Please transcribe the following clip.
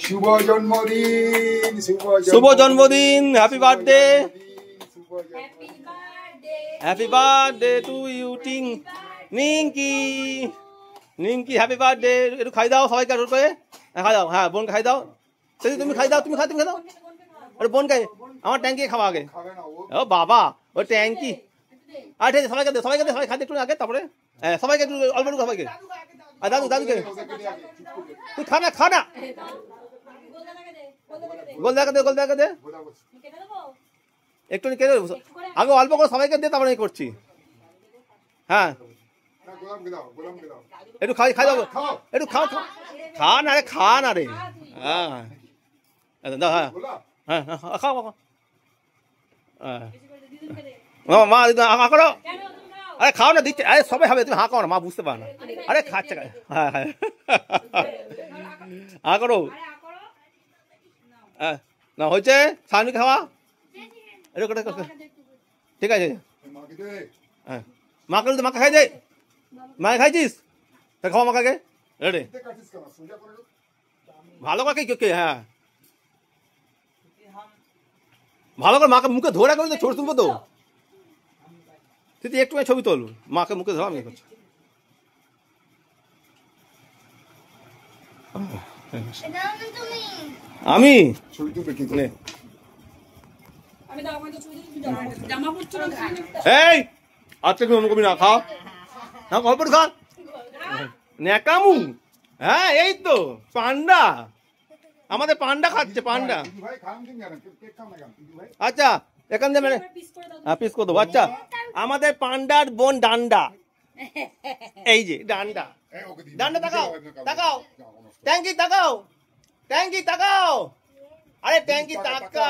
শুভ জন্মদিন, শুভ জন্মদিন, happy birthday, happy birthday to you টিং নিঙ্কি, নিঙ্কি হ্যাপি বার্থডে। একটু খাই দাও সবাইকে, একটু করে খাই দাও। হ্যাঁ বোন খাই দাও, তুমি খাই দাও, তুমি খাই দাও। আরে বোন খাই, আমার ট্যাঙ্কি খাওয়া আগে। ও বাবা, ওই ট্যাঙ্কি। আচ্ছা সবাইকে দে, সবাইকে দে, সবাই খাতে একটু আগে, তারপরে হ্যাঁ সবাইকে একটু অল্প একটু সবাইকে। আর দাদু, দাদুকে তুই খা না, খা না, গোল দেখা দে, গোল দেখা দে, একটু কেটে আগে অল্প করে সবাইকে দে, তারপরে করছি। হ্যাঁ একটু খাই, খাই দাও, একটু খাও, খা না রে, খা না রে। হ্যাঁ দাও, হ্যাঁ হ্যাঁ খাও, হ্যাঁ মা হা করো। আরে খাও না, দিচ্ছে। আরে সবাই হবে, তুমি হা করো না, মা বুঝতে পারো না। আরে খাচ্ছে, হ্যাঁ হ্যাঁ হা করো। হ্যাঁ না হয়েছে, সামনে খাওয়া ঠিক আছে। হ্যাঁ মাকে মাকে খাই দে, মাকে খাইছিস খাওয়া মাকে রেডি ভালো করে কে। হ্যাঁ ভালো করে মাকে মুখে ধরে রাখো, ছোট তুলবো তো। তুই একটু ছবি তোল, মাকে মুখে ধরা। আমি করছি আমি এই আজকে তুমি কবি না খাও না, গল্প খা ন্যাকামু। হ্যাঁ এই তো পান্ডা, আমাদের পান্ডা খাচ্ছে, পান্ডা। আচ্ছা এখান থেকে মানে পিস করে দেবো। আচ্ছা আমাদের পান্ডার বোন ডান্ডা, এই যে ডান্ডা, ডান্ডা তাকাও, তাকাও ট্যাঙ্কি, তাকাও ট্যাঙ্কি, তাকাও। আরে ট্যাঙ্কি তাকা।